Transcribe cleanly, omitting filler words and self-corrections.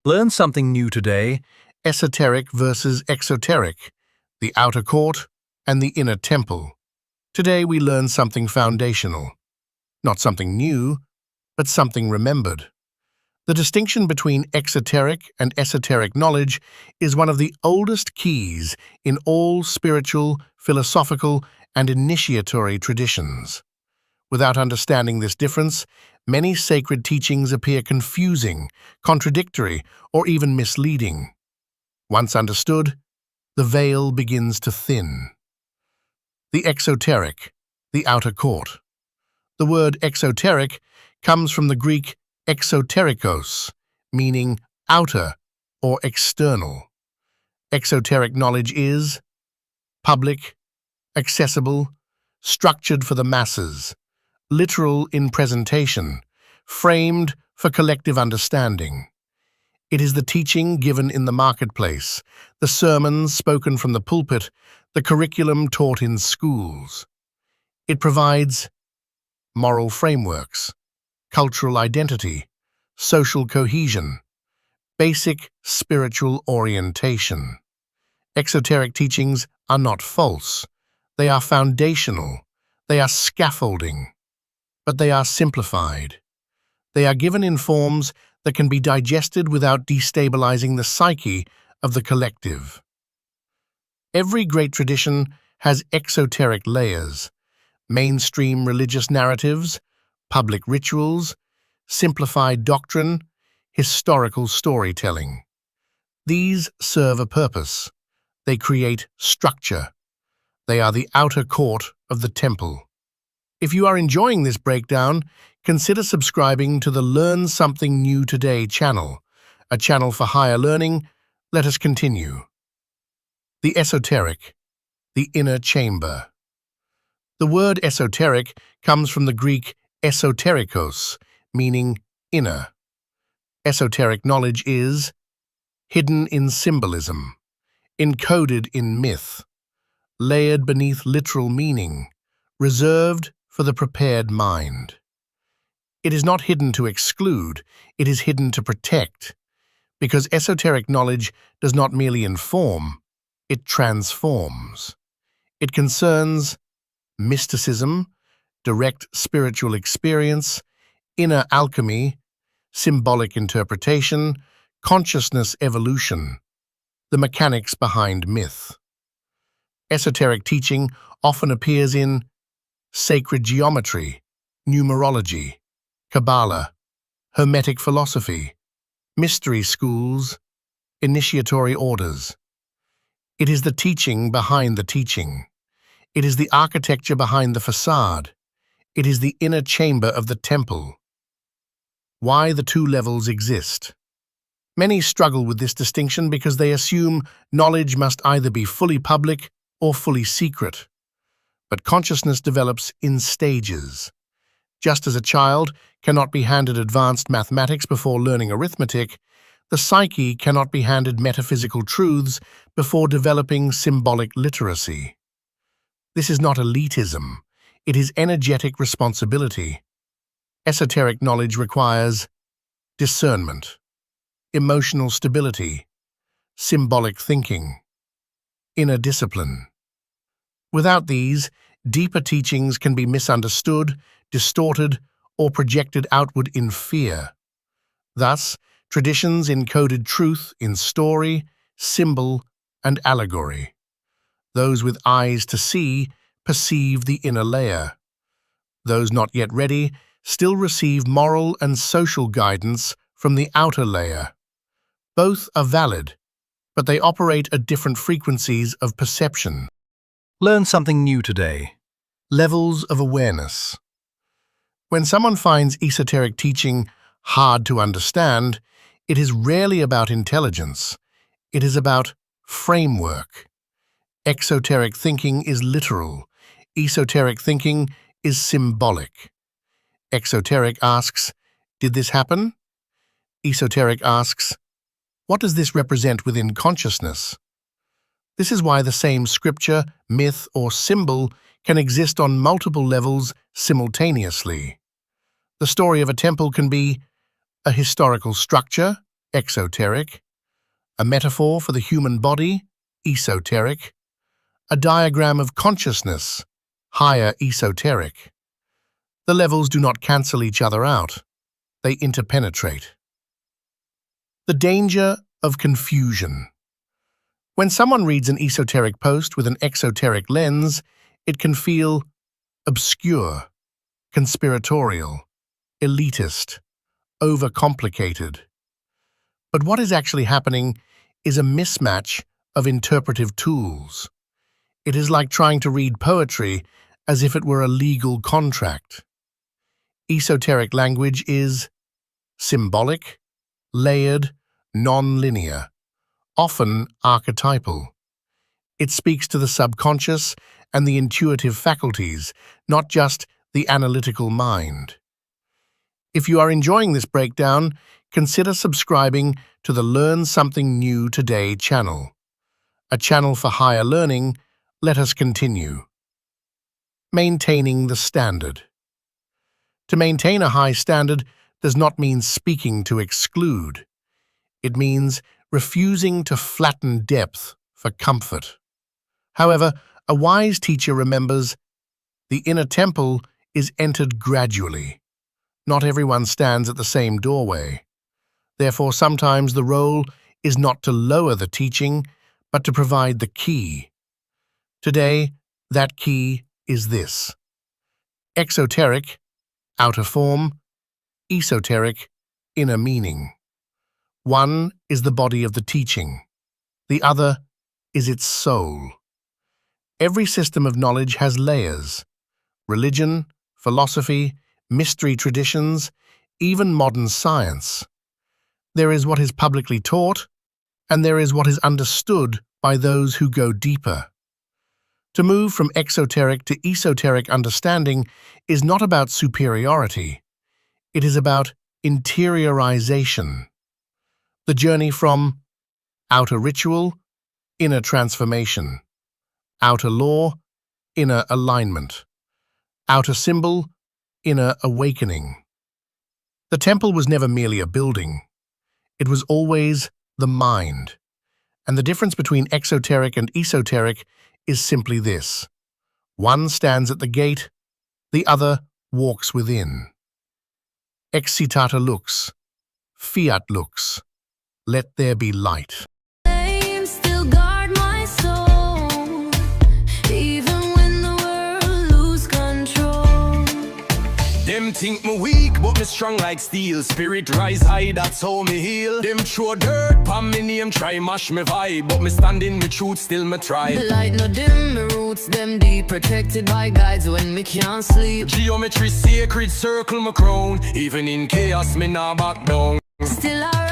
Learn something new today. Esoteric versus exoteric, the outer court and the inner temple. Today we learn something foundational. Not something new, but something remembered. The distinction between exoteric and esoteric knowledge is one of the oldest keys in all spiritual, philosophical, and initiatory traditions. Without understanding this difference, many sacred teachings appear confusing, contradictory, or even misleading. Once understood, the veil begins to thin. The exoteric, the outer court. The word exoteric comes from the Greek exoterikos, meaning outer or external. Exoteric knowledge is public, accessible, structured for the masses, literal in presentation, framed for collective understanding. It is the teaching given in the marketplace, the sermons spoken from the pulpit, the curriculum taught in schools. It provides moral frameworks, cultural identity, social cohesion, basic spiritual orientation. Exoteric teachings are not false. They are foundational. They are scaffolding. But they are simplified. They are given in forms that can be digested without destabilizing the psyche of the collective. Every great tradition has exoteric layers: mainstream religious narratives, public rituals, simplified doctrine, historical storytelling. These serve a purpose. They create structure. They are the outer court of the temple. If you are enjoying this breakdown, consider subscribing to the Learn Something New Today channel, a channel for higher learning. Let us continue. The esoteric, the inner chamber. The word esoteric comes from the Greek esoterikos, meaning inner. Esoteric knowledge is hidden in symbolism, encoded in myth, layered beneath literal meaning, reserved for the prepared mind. It is not hidden to exclude, it is hidden to protect, because esoteric knowledge does not merely inform, it transforms. It concerns mysticism, direct spiritual experience, inner alchemy, symbolic interpretation, consciousness evolution, the mechanics behind myth. Esoteric teaching often appears in sacred geometry, numerology, Kabbalah, Hermetic philosophy, mystery schools, initiatory orders. It is the teaching behind the teaching. It is the architecture behind the facade. It is the inner chamber of the temple. Why the two levels exist. Many struggle with this distinction because they assume knowledge must either be fully public or fully secret. But consciousness develops in stages. Just as a child cannot be handed advanced mathematics before learning arithmetic, the psyche cannot be handed metaphysical truths before developing symbolic literacy. This is not elitism. It is energetic responsibility. Esoteric knowledge requires discernment, emotional stability, symbolic thinking, inner discipline. Without these, deeper teachings can be misunderstood, distorted, or projected outward in fear. Thus, traditions encoded truth in story, symbol, and allegory. Those with eyes to see perceive the inner layer. Those not yet ready still receive moral and social guidance from the outer layer. Both are valid, but they operate at different frequencies of perception. Learn something new today. Levels of awareness. When someone finds esoteric teaching hard to understand, it is rarely about intelligence. It is about framework. Exoteric thinking is literal. Esoteric thinking is symbolic. Exoteric asks, "Did this happen?" Esoteric asks, "What does this represent within consciousness?" This is why the same scripture, myth, or symbol can exist on multiple levels simultaneously. The story of a temple can be a historical structure, Exoteric, a metaphor for the human body, Esoteric, a diagram of consciousness, higher Esoteric. The levels do not cancel each other out, they interpenetrate. The danger of confusion. When someone reads an esoteric post with an exoteric lens, it can feel obscure, conspiratorial, elitist, overcomplicated. But what is actually happening is a mismatch of interpretive tools. It is like trying to read poetry as if it were a legal contract. Esoteric language is symbolic, layered, non-linear, often archetypal. It speaks to the subconscious and the intuitive faculties, not just the analytical mind. If you are enjoying this breakdown, consider subscribing to the Learn Something New Today channel. A channel for higher learning. Let us continue. Maintaining the standard. To maintain a high standard does not mean speaking to exclude. It means refusing to flatten depth for comfort. However, a wise teacher remembers the inner temple is entered gradually. Not everyone stands at the same doorway. Therefore, sometimes the role is not to lower the teaching, but to provide the key. Today, that key is this: exoteric, outer form; esoteric, inner meaning. One is the body of the teaching. The other is its soul. Every system of knowledge has layers: religion, philosophy, mystery traditions, even modern science. There is what is publicly taught, and there is what is understood by those who go deeper. To move from exoteric to esoteric understanding is not about superiority. It is about interiorization. The journey from outer ritual, inner transformation; outer law, inner alignment; outer symbol, inner awakening. The temple was never merely a building. It was always the mind. And the difference between exoteric and esoteric is simply this: one stands at the gate, the other walks within. Excitata Lux, Fiat Lux, let there be light. Flames still guard my soul, even when the world lose control. Them think me weak, but me strong like steel. Spirit rise high, that's how me heal. Them throw dirt pan me name, try mash me vibe, but me stand in me truth, still me try. The light no dim, my roots them deep, protected by guides when me can't sleep. Geometry sacred, circle my crown. Even in chaos, me nah back down. Still I